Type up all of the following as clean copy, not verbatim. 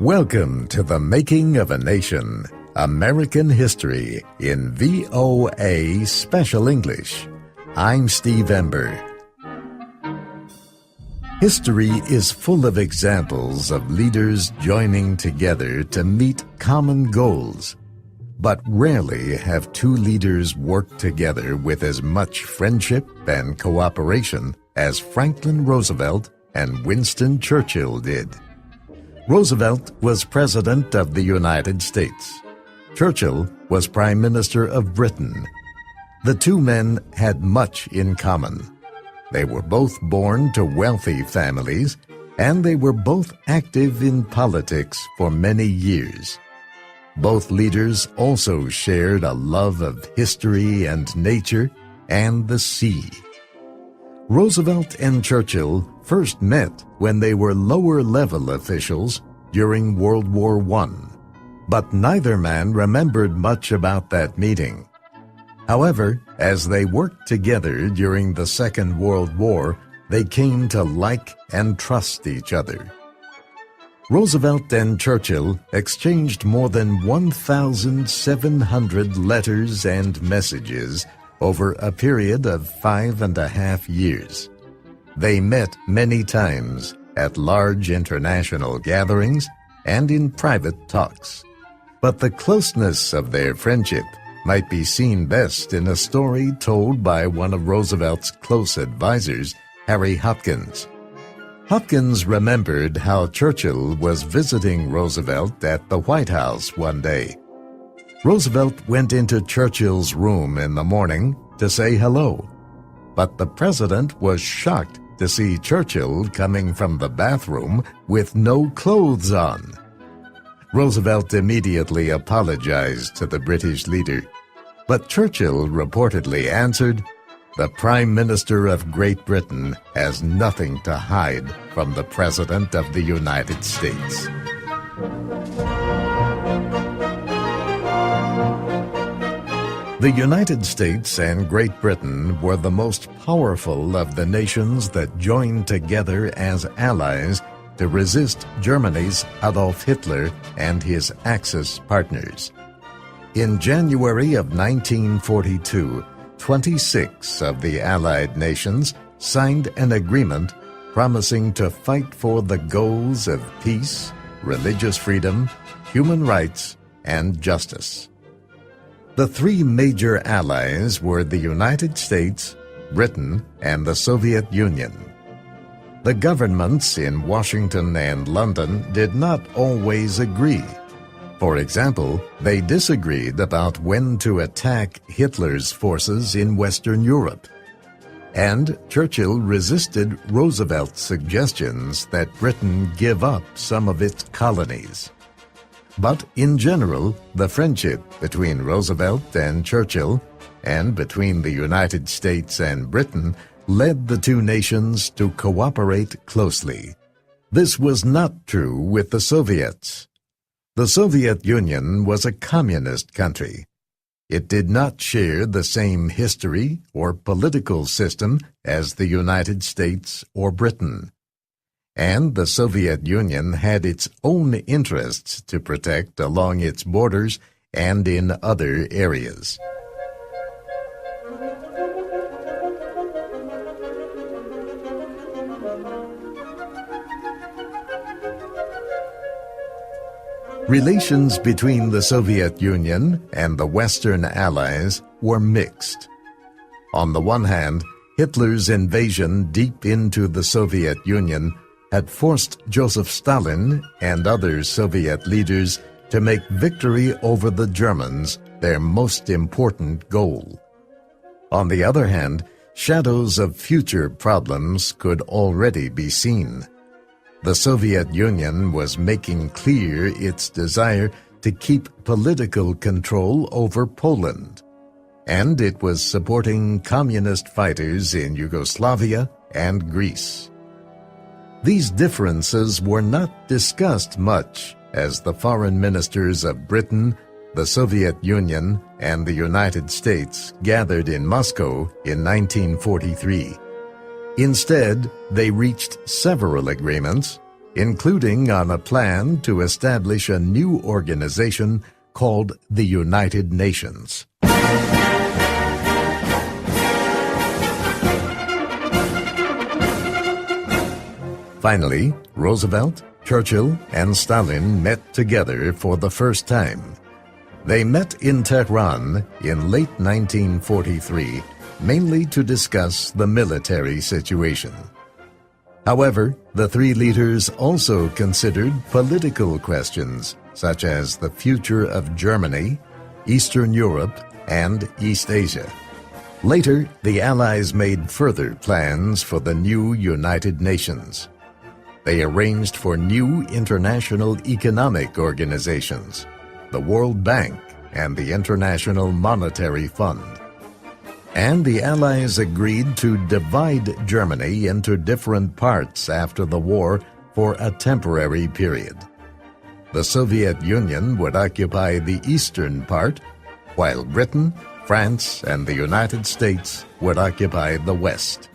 Welcome to The Making of a Nation, American History in VOA Special English. I'm Steve Ember. History is full of examples of leaders joining together to meet common goals. But rarely have two leaders worked together with as much friendship and cooperation as Franklin Roosevelt and Winston Churchill did. Roosevelt was President of the United States. Churchill was Prime Minister of Britain. The two men had much in common. They were both born to wealthy families, and they were both active in politics for many years. Both leaders also shared a love of history and nature and the sea. Roosevelt and Churchill first met when they were lower-level officials during World War I, but neither man remembered much about that meeting. However, as they worked together during the Second World War, they came to like and trust each other. Roosevelt and Churchill exchanged more than 1,700 letters and messages over a period of 5.5 years. They met many times at large international gatherings and in private talks. But the closeness of their friendship might be seen best in a story told by one of Roosevelt's close advisors, Harry Hopkins. Hopkins remembered how Churchill was visiting Roosevelt at the White House one day. Roosevelt went into Churchill's room in the morning to say hello, but the president was shocked to see Churchill coming from the bathroom with no clothes on. Roosevelt immediately apologized to the British leader, but Churchill reportedly answered, "The Prime Minister of Great Britain has nothing to hide from the President of the United States." The United States and Great Britain were the most powerful of the nations that joined together as allies to resist Germany's Adolf Hitler and his Axis partners. In January of 1942, 26 of the Allied nations signed an agreement promising to fight for the goals of peace, religious freedom, human rights, and justice. The three major allies were the United States, Britain, and the Soviet Union. The governments in Washington and London did not always agree. For example, they disagreed about when to attack Hitler's forces in Western Europe. And Churchill resisted Roosevelt's suggestions that Britain give up some of its colonies. But in general, the friendship between Roosevelt and Churchill, and between the United States and Britain, led the two nations to cooperate closely. This was not true with the Soviets. The Soviet Union was a communist country. It did not share the same history or political system as the United States or Britain. And the Soviet Union had its own interests to protect along its borders and in other areas. Relations between the Soviet Union and the Western Allies were mixed. On the one hand, Hitler's invasion deep into the Soviet Union had forced Joseph Stalin and other Soviet leaders to make victory over the Germans their most important goal. On the other hand, shadows of future problems could already be seen. The Soviet Union was making clear its desire to keep political control over Poland, and it was supporting communist fighters in Yugoslavia and Greece. These differences were not discussed much as the foreign ministers of Britain, the Soviet Union, and the United States gathered in Moscow in 1943. Instead, they reached several agreements, including on a plan to establish a new organization called the United Nations. Finally, Roosevelt, Churchill, and Stalin met together for the first time. They met in Tehran in late 1943, mainly to discuss the military situation. However, the three leaders also considered political questions, such as the future of Germany, Eastern Europe, and East Asia. Later, the Allies made further plans for the new United Nations. They arranged for new international economic organizations, the World Bank and the International Monetary Fund. And the Allies agreed to divide Germany into different parts after the war for a temporary period. The Soviet Union would occupy the eastern part, while Britain, France, and the United States would occupy the west.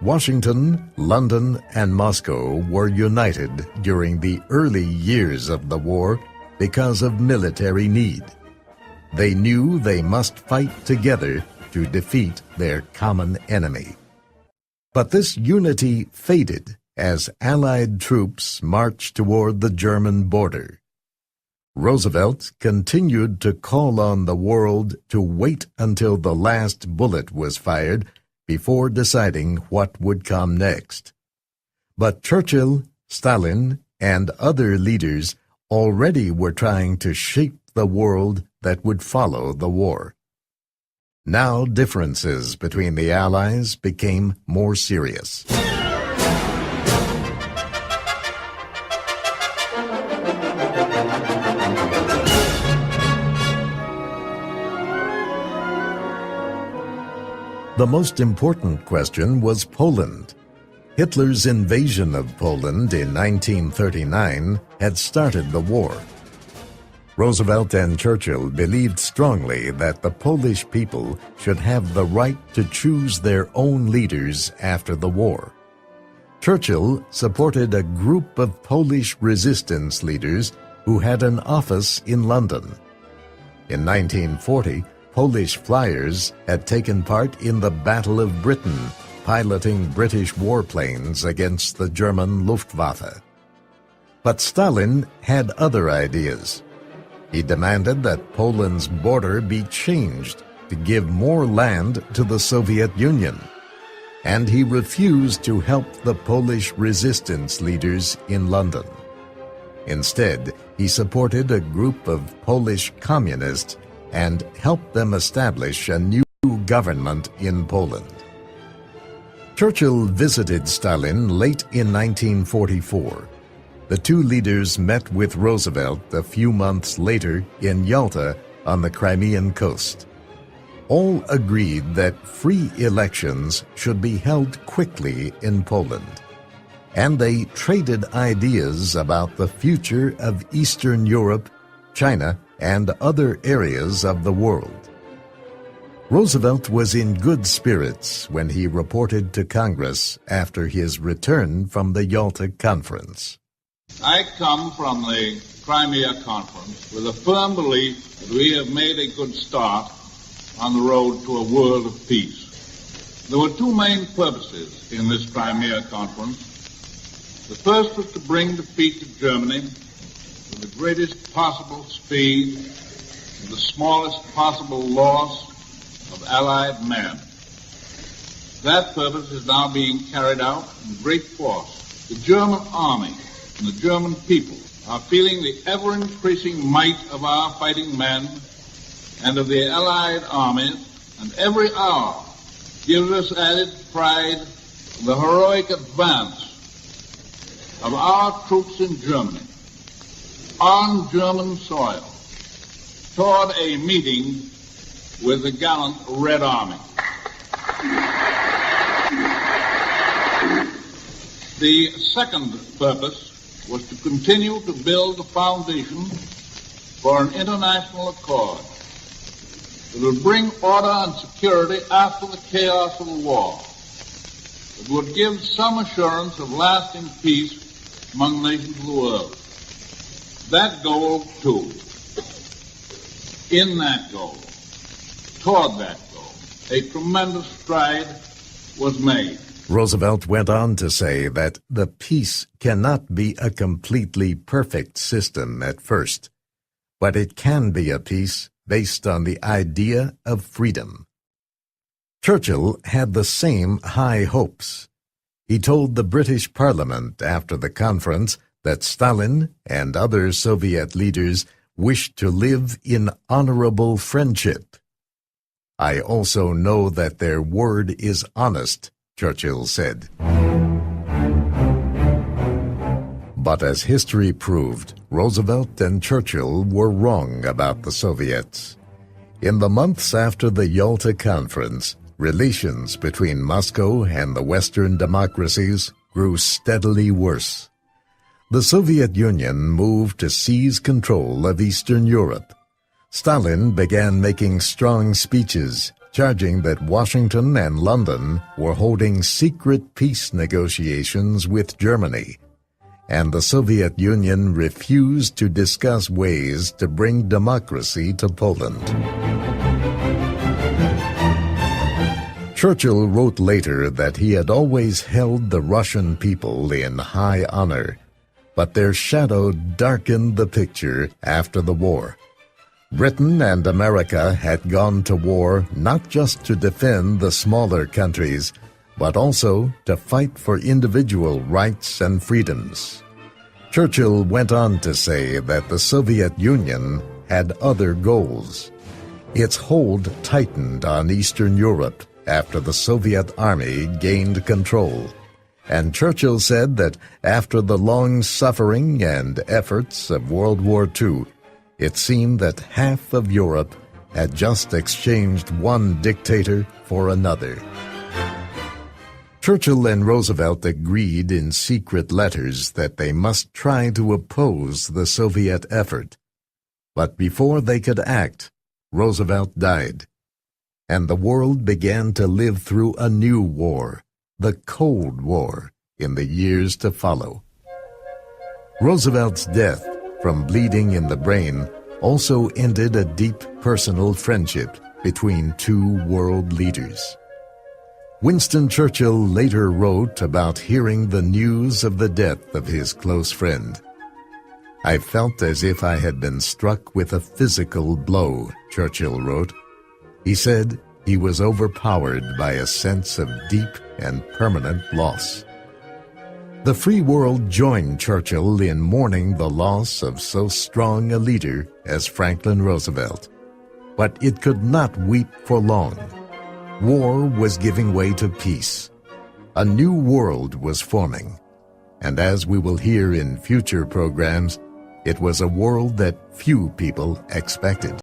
Washington, London, and Moscow were united during the early years of the war because of military need. They knew they must fight together to defeat their common enemy. But this unity faded as Allied troops marched toward the German border. Roosevelt continued to call on the world to wait until the last bullet was fired before deciding what would come next. But Churchill, Stalin, and other leaders already were trying to shape the world that would follow the war. Now differences between the Allies became more serious. The most important question was Poland. Hitler's invasion of Poland in 1939 had started the war. Roosevelt and Churchill believed strongly that the Polish people should have the right to choose their own leaders after the war. Churchill supported a group of Polish resistance leaders who had an office in London. In 1940, Polish flyers had taken part in the Battle of Britain, piloting British warplanes against the German Luftwaffe. But Stalin had other ideas. He demanded that Poland's border be changed to give more land to the Soviet Union, and he refused to help the Polish resistance leaders in London. Instead, he supported a group of Polish communists and helped them establish a new government in Poland. Churchill visited Stalin late in 1944. The two leaders met with Roosevelt a few months later in Yalta on the Crimean coast. All agreed that free elections should be held quickly in Poland, and they traded ideas about the future of Eastern Europe, China, and other areas of the world. Roosevelt was in good spirits when he reported to Congress after his return from the Yalta Conference. I come from the Crimea Conference with a firm belief that we have made a good start on the road to a world of peace. There were two main purposes in this Crimea Conference. The first was to bring defeat to Germany with the greatest possible speed and the smallest possible loss of Allied men. That purpose is now being carried out in great force. The German army and the German people are feeling the ever-increasing might of our fighting men and of the Allied armies, and every hour gives us added pride in the heroic advance of our troops in Germany, on German soil, toward a meeting with the gallant Red Army. The second purpose was to continue to build the foundation for an international accord that would bring order and security after the chaos of the war. It would give some assurance of lasting peace among nations of the world. That goal, too, in that goal, toward that goal, a tremendous stride was made. Roosevelt went on to say that the peace cannot be a completely perfect system at first, but it can be a peace based on the idea of freedom. Churchill had the same high hopes. He told the British Parliament after the conference that Stalin and other Soviet leaders wished to live in honorable friendship. "I also know that their word is honest," Churchill said. But as history proved, Roosevelt and Churchill were wrong about the Soviets. In the months after the Yalta Conference, relations between Moscow and the Western democracies grew steadily worse. The Soviet Union moved to seize control of Eastern Europe. Stalin began making strong speeches, charging that Washington and London were holding secret peace negotiations with Germany, and the Soviet Union refused to discuss ways to bring democracy to Poland. Churchill wrote later that he had always held the Russian people in high honor, but their shadow darkened the picture after the war. Britain and America had gone to war not just to defend the smaller countries, but also to fight for individual rights and freedoms. Churchill went on to say that the Soviet Union had other goals. Its hold tightened on Eastern Europe after the Soviet Army gained control, and Churchill said that after the long suffering and efforts of World War II, it seemed that half of Europe had just exchanged one dictator for another. Churchill and Roosevelt agreed in secret letters that they must try to oppose the Soviet effort. But before they could act, Roosevelt died, and the world began to live through a new war, the Cold War, in the years to follow. Roosevelt's death from bleeding in the brain also ended a deep personal friendship between two world leaders. Winston Churchill later wrote about hearing the news of the death of his close friend. "I felt as if I had been struck with a physical blow," Churchill wrote. He said he was overpowered by a sense of deep and permanent loss. The free world joined Churchill in mourning the loss of so strong a leader as Franklin Roosevelt. But it could not weep for long. War was giving way to peace. A new world was forming. And as we will hear in future programs, it was a world that few people expected.